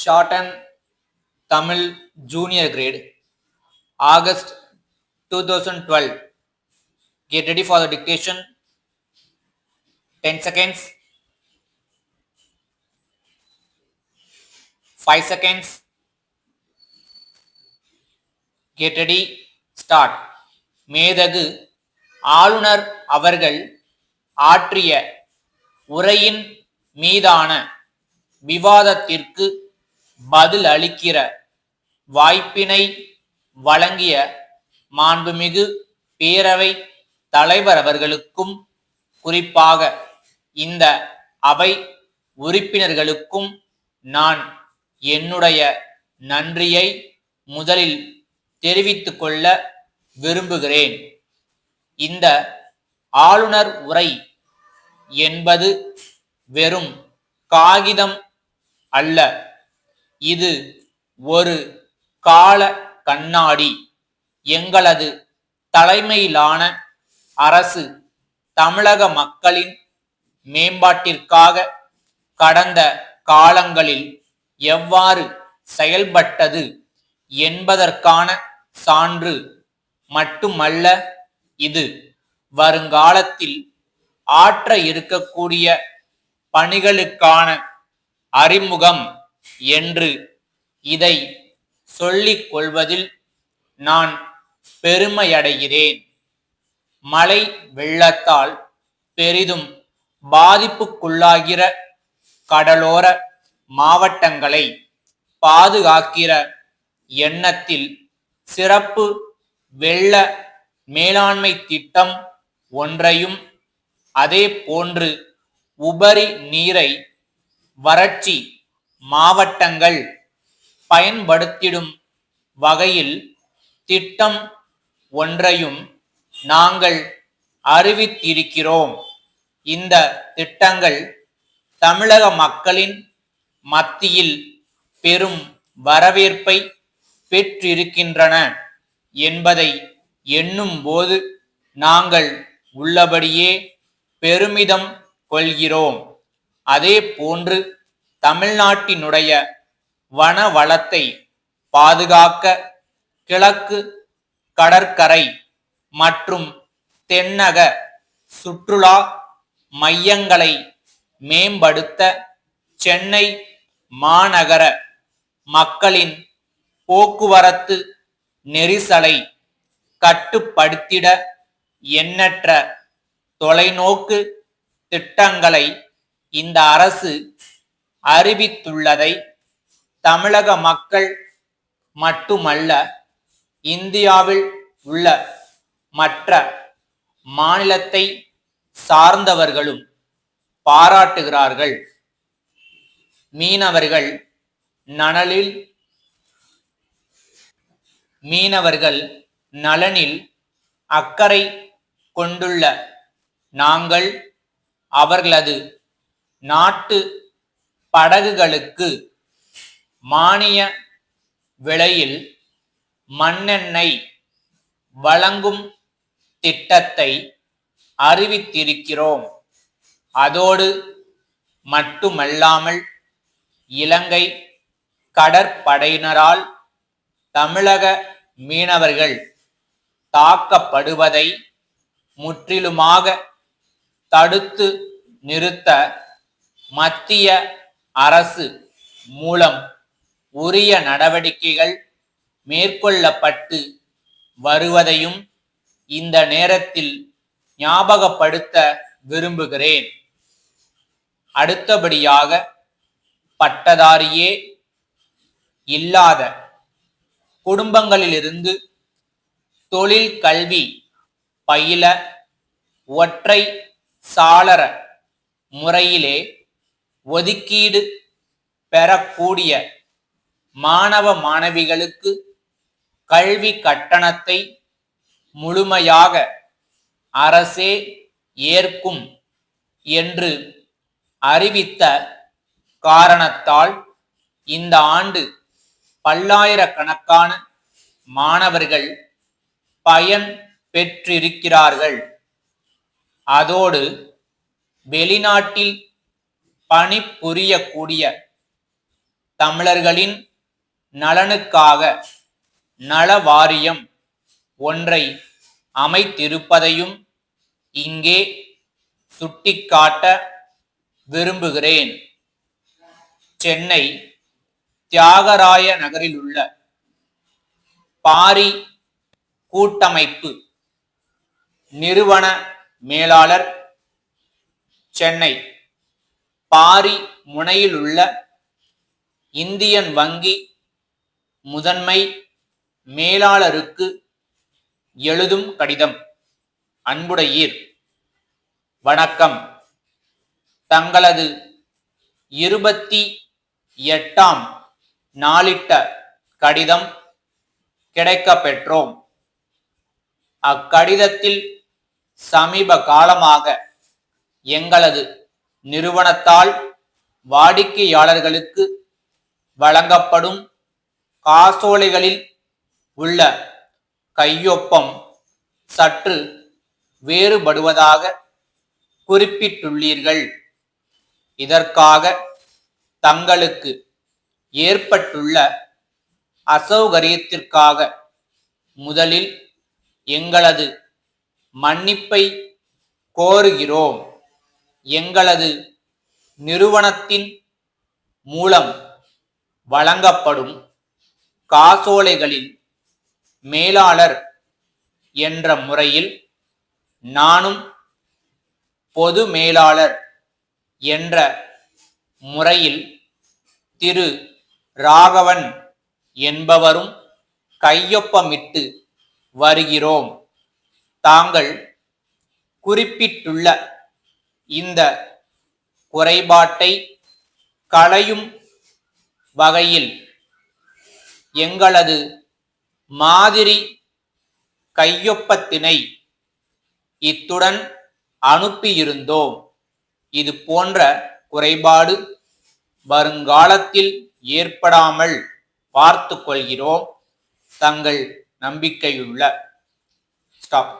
Shorten Tamil Junior Grade, August 2012. Get ready for the dictation. 10 seconds, 5 seconds. Get ready, start. மேதகு ஆளுநர் அவர்கள் ஆற்றிய உரையின் மீதான விவாதத்திற்கு பதில் அளிக்கிற வாய்ப்பினை வழங்கிய மாண்புமிகு பேரவை தலைவர் அவர்களுக்கும் குறிப்பாக இந்த அவை உறுப்பினர்களுக்கும் நான் என்னுடைய நன்றியை முதலில் தெரிவித்துக் கொள்ள விரும்புகிறேன். இந்த ஆளுநர் உரை என்பது வெறும் காகிதம் அல்ல, இது ஒரு கால கண்ணாடி. எங்களது தலைமையிலான அரசு தமிழக மக்களின் மேம்பாட்டிற்காக கடந்த காலங்களில் எவ்வாறு செயல்பட்டது என்பதற்கான சான்று மட்டுமல்ல, இது வருங்காலத்தில் ஆற்ற இருக்கக்கூடிய பணிகளுக்கான அறிமுகம் என்று இதை சொல்லிக் கொள்வதில் நான் பெருமையடைகிறேன். மழை வெள்ளத்தால் பெரிதும் பாதிப்புக்குள்ளாகிற கடலோர மாவட்டங்களை பாதுகாக்கிற எண்ணத்தில் சிறப்பு வெள்ள மேலாண்மை திட்டம் ஒன்றையும், அதே போன்று உபரி நீரை வறட்சி மாவட்டங்கள் பயன்படுத்திடும் வகையில் திட்டம் ஒன்றையும் நாங்கள் அறிவித்திருக்கிறோம். இந்த திட்டங்கள் தமிழக மக்களின் மத்தியில் பெரும் வரவேற்பை பெற்றிருக்கின்றன என்பதை எண்ணும் போது நாங்கள் உள்ளபடியே பெருமிதம் கொள்கிறோம். அதே போன்று தமிழ்நாட்டினுடைய வன வளத்தை பாதுகாக்க கிழக்கு கடற்கரை மற்றும் தென்னக சுற்றுலா மையங்களை மேம்படுத்த சென்னை மாநகர மக்களின் போக்குவரத்து நெரிசலை கட்டுப்படுத்திட எண்ணற்ற தொலைநோக்கு திட்டங்களை இந்த அரசு அறிவித்துள்ளதை தமிழக மக்கள் மட்டுமல்ல, இந்தியாவில் உள்ள மற்ற மாநிலத்தை சார்ந்தவர்களும் பாராட்டுகிறார்கள். மீனவர்கள் நலனில் அக்கறை கொண்டுள்ள நாங்கள் அவர்களது நாட்டு படகுகளுக்கு மானிய விலையில் மண்ணெண்ணெய் வழங்கும் திட்டத்தை அறிவித்திருக்கிறோம். அதோடு மட்டுமல்லாமல் இலங்கை கடற்படையினரால் தமிழக மீனவர்கள் தாக்கப்படுவதை முற்றிலுமாக தடுத்து நிறுத்த மத்திய அரசு மூலம் உரிய நடவடிக்கைகள் மேற்கொள்ளப்பட்டு வருவதையும் இந்த நேரத்தில் ஞாபகப்படுத்த விரும்புகிறேன். அடுத்தபடியாக, பட்டதாரியே இல்லாத குடும்பங்களிலிருந்து தொழில் கல்வி பயில ஒற்றை சாளர முறையிலே ஒதுக்கீடு பெறக்கூடிய மாணவ மாணவிகளுக்கு கல்வி கட்டணத்தை முழுமையாக அரசே ஏற்கும் என்று அறிவித்த காரணத்தால் இந்த ஆண்டு பல்லாயிரக்கணக்கான மாணவர்கள் பயன் பெற்றிருக்கிறார்கள். அதோடு வெளிநாட்டில் பணிபுரியக்கூடிய தமிழர்களின் நலனுக்காக நல வாரியம் ஒன்றை அமைத்திருப்பதையும் இங்கே சுட்டிக்காட்ட விரும்புகிறேன். சென்னை தியாகராய நகரிலுள்ள பாரி கூட்டமைப்பு நிறுவன மேலாளர், சென்னை பாரி முனையிலுள்ள இந்தியன் வங்கி முதன்மை மேலாளருக்கு எழுதும் கடிதம். அன்புடையீர், வணக்கம். தங்களது 28ஆம் நாளிட்ட கடிதம் கிடைக்கப் பெற்றோம். அக்கடிதத்தில் சமீப காலமாக எங்களது நிறுவனத்தால் வாடிக்கையாளர்களுக்கு வழங்கப்படும் காசோலைகளில் உள்ள கையொப்பம் சற்று வேறுபடுவதாக குறிப்பிட்டுள்ளீர்கள். இதற்காக தங்களுக்கு ஏற்பட்டுள்ள அசௌகரியத்திற்காக முதலில் எங்களது மன்னிப்பை கோருகிறோம். எங்களது நிறுவனத்தின் மூலம் வழங்கப்படும் காசோலைகளில் மேலாளர் என்ற முறையில் நானும் பொது மேலாளர் என்ற முறையில் திரு ராகவன் என்பவரும் கையொப்பமிட்டு வருகிறோம். தாங்கள் குறிப்பிட்டுள்ள இந்த குறைபாட்டை களையும் வகையில் எங்களது மாதிரி கையொப்பத்தினை இத்துடன் அனுப்பியிருந்தோம். இது போன்ற குறைபாடு வருங்காலத்தில் ஏற்படாமல் பார்த்து கொள்கிறோம். தங்கள் நம்பிக்கையுள்ள ஸ்டாப்.